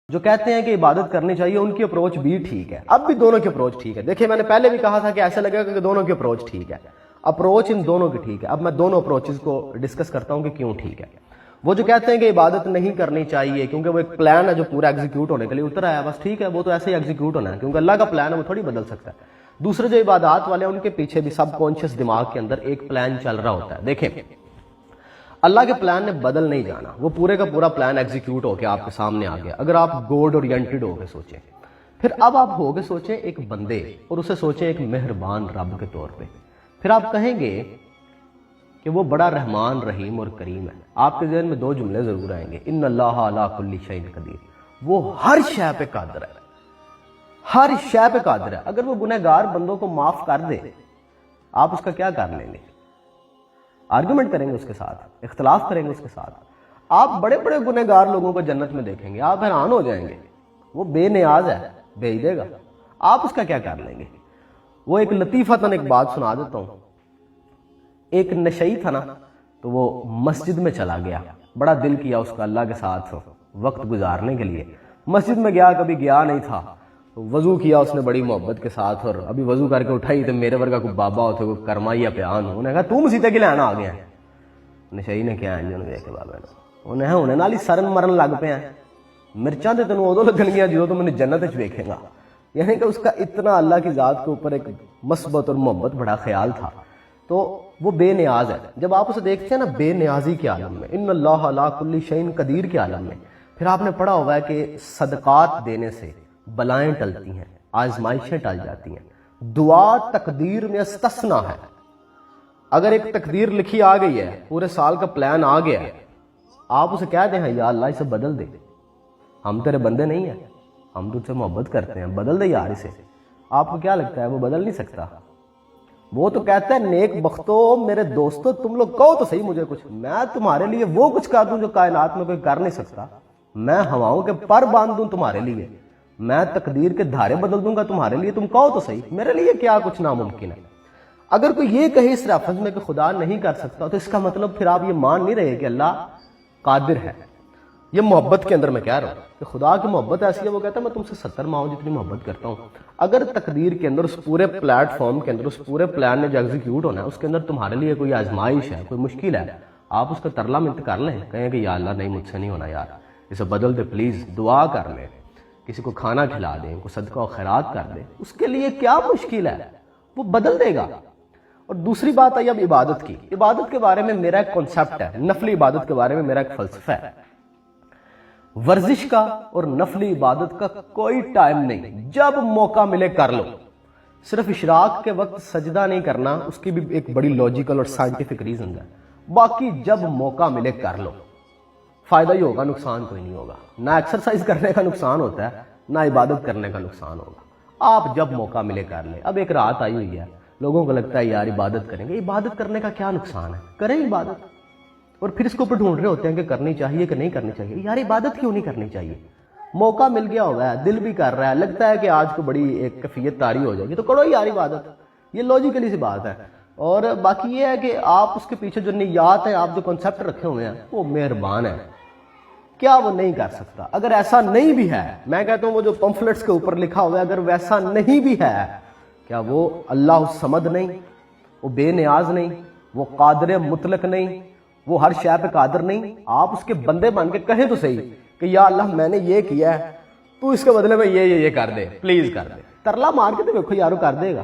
جو کہتے ہیں کہ عبادت کرنی چاہیے ان کی اپروچ بھی ٹھیک ہے، اب بھی دونوں کی اپروچ ٹھیک ہے۔ دیکھیں میں نے پہلے بھی کہا تھا کہ ایسا لگے گا کہ دونوں کی اپروچ ٹھیک ہے، اپروچ ان دونوں کی ٹھیک ہے۔ اب میں دونوں اپروچز کو ڈسکس کرتا ہوں کہ کیوں ٹھیک ہے۔ وہ جو کہتے ہیں کہ عبادت نہیں کرنی چاہیے کیونکہ وہ ایک پلان ہے جو پورا ایگزیکیوٹ ہونے کے لیے اتر آیا، بس ٹھیک ہے، وہ تو ایسے ہی ایگزیکیوٹ ہونا ہے کیونکہ اللہ کا پلان ہے، وہ تھوڑی بدل سکتا ہے۔ دوسرے جو عبادات والے ہیں ان کے پیچھے بھی سب کانشیس دماغ کے اندر ایک پلان چل رہا ہوتا ہے۔ دیکھیں اللہ کے پلان نے بدل نہیں جانا، وہ پورے کا پورا پلان ایگزیکیوٹ ہو کے آپ کے سامنے آ گیا۔ اگر آپ گوڈ اورینٹڈ ہو کے سوچیں، پھر اب آپ ہو کے سوچیں ایک بندے اور اسے سوچیں ایک مہربان رب کے طور پہ، پھر آپ کہیں گے کہ وہ بڑا رحمان رحیم اور کریم ہے۔ آپ کے ذہن میں دو جملے ضرور آئیں گے، ان اللہ علی کل شیء قدیر، وہ ہر شے پہ قادر ہے، ہر شے پہ قادر ہے۔ اگر وہ گنہگار بندوں کو معاف کر دے، آپ اس کا کیا کر لیں گے؟ آرگومنٹ کریں گے اس کے ساتھ، اختلاف کریں گے اس کے ساتھ۔ آپ بڑے بڑے گنہگار لوگوں کو جنت میں دیکھیں گے، آپ حیران ہو جائیں گے، وہ بے نیاز ہے، بھیج دے گا، آپ اس کا کیا کر لیں گے؟ وہ ایک لطیفتاً ایک بات سنا دیتا ہوں۔ ایک نشئی تھا نا، تو وہ مسجد میں چلا گیا، بڑا دل کیا اس کا اللہ کے ساتھ وقت گزارنے کے لیے۔ مسجد میں گیا، کبھی گیا نہیں تھا، وضو کیا اس نے بڑی محبت کے ساتھ، اور ابھی وضو کر کے اٹھائی تو میرے ورگا کوئی بابا ہوتے کوئی کرما یا پیان ہو، انہوں نے کہا تو مسیطے کے لینا آ گیا ہے۔ نشئی نے کیا انجن دیکھ کے بابا نے انہیں ہونے نال ہی سرن مرن لگ پے ہیں، مرچاں تے تینوں ادو لگن گیا جدوں تو میں جنت وچ ویکھے گا۔ یعنی کہ اس کا اتنا اللہ کی ذات کے اوپر ایک مثبت اور محبت بڑا خیال تھا، تو وہ بے نیاز ہے۔ جب آپ اسے دیکھتے ہیں نا بے نیازی کے عالم میں، ان اللہ علی کل شیء قدیر کے عالم میں، پھر آپ نے پڑھا ہوگا کہ صدقات دینے سے بلائیں ٹلتی ہیں، آزمائشیں ٹل جاتی ہیں۔ دعا تقدیر میں استثنا ہے۔ اگر ایک تقدیر لکھی آ گئی ہے، پورے سال کا پلان آ گیا ہے، آپ اسے کہہ دیں یا اللہ اسے بدل دے، ہم تیرے بندے نہیں ہیں، ہم تجھ سے محبت کرتے ہیں، بدل دے یار اسے، آپ کو کیا لگتا ہے وہ بدل نہیں سکتا؟ وہ تو کہتا ہے نیک بختو میرے دوستو تم لوگ کہو تو صحیح مجھے کچھ، میں تمہارے لیے وہ کچھ کر دوں جو کائنات میں کوئی کر نہیں سکتا، میں ہواؤں کے پر باندھ دوں تمہارے لیے، میں تقدیر کے دھارے بدل دوں گا تمہارے لیے، تم کہو تو صحیح، میرے لیے کیا کچھ ناممکن ہے۔ اگر کوئی یہ کہے اس لفظ میں کہ خدا نہیں کر سکتا، تو اس کا مطلب پھر آپ یہ مان نہیں رہے کہ اللہ قادر ہے۔ یہ محبت کے اندر میں کہہ رہا ہوں کہ خدا کی محبت ایسی ہے، وہ کہتا ہے میں تم سے 70 ماؤں جتنی محبت کرتا ہوں۔ اگر تقدیر کے اندر اس پورے پلیٹ فارم کے اندر اس پورے پلان نے جو ایگزیکیوٹ ہونا ہے اس کے اندر تمہارے لیے کوئی آزمائش ہے، کوئی مشکل ہے، آپ اس کا ترلا منت کر لیں، کہیں کہ یا اللہ نہیں مجھ سے نہیں ہونا یار، اسے بدل دے پلیز، دعا کر لیں، کسی کو کھانا کھلا دیں، کوئی صدقہ و خیرات کر دیں، اس کے لیے کیا مشکل ہے، وہ بدل دے گا۔ اور دوسری بات آئی اب عبادت کی۔ عبادت کے بارے میں میرا ایک کنسیپٹ ہے، نفلی عبادت کے بارے میں میرا ایک فلسفہ ہے۔ ورزش کا اور نفلی عبادت کا کوئی ٹائم نہیں، جب موقع ملے کر لو۔ صرف اشراق کے وقت سجدہ نہیں کرنا، اس کی بھی ایک بڑی لاجیکل اور سائنٹیفک ریزن ہے، باقی جب موقع ملے کر لو۔ فائدہ ہی ہوگا، نقصان کوئی نہیں ہوگا، نہ ایکسرسائز کرنے کا نقصان ہوتا ہے نہ عبادت کرنے کا نقصان ہوگا۔ آپ جب موقع ملے کر لیں۔ اب ایک رات آئی ہوئی ہے، لوگوں کو لگتا ہے یار عبادت کریں گے، عبادت کرنے کا کیا نقصان ہے، کریں عبادت، اور پھر اس کے اوپر ڈھونڈ رہے ہوتے ہیں کہ کرنی چاہیے کہ نہیں کرنی چاہیے۔ یار عبادت کیوں نہیں کرنی چاہیے؟ موقع مل گیا ہوا ہے، دل بھی کر رہا ہے، لگتا ہے کہ آج کو بڑی ایک کیفیت طاری ہو جائے گی تو کرو یار عبادت، یہ لاجیکلی سی بات ہے۔ اور باقی یہ ہے کہ آپ اس کے پیچھے جو نیات ہیں، آپ جو کنسیپٹ رکھے ہوئے ہیں، وہ مہربان ہے، کیا وہ نہیں کر سکتا؟ اگر ایسا نہیں بھی ہے، میں کہتا ہوں وہ جو پمفلٹس کے اوپر لکھا ہوا ہے، اگر ویسا نہیں بھی ہے، کیا وہ اللہ الصمد نہیں، وہ بے نیاز نہیں، وہ قادر مطلق نہیں، وہ ہر شے پہ قادر نہیں؟ آپ اس کے بندے بن کے کہیں تو صحیح کہ یا اللہ میں نے یہ کیا ہے، تو اس کے بدلے میں یہ کر دے، پلیز کر دے، ترلا مار کے تو دیکھو یارو کر دے گا۔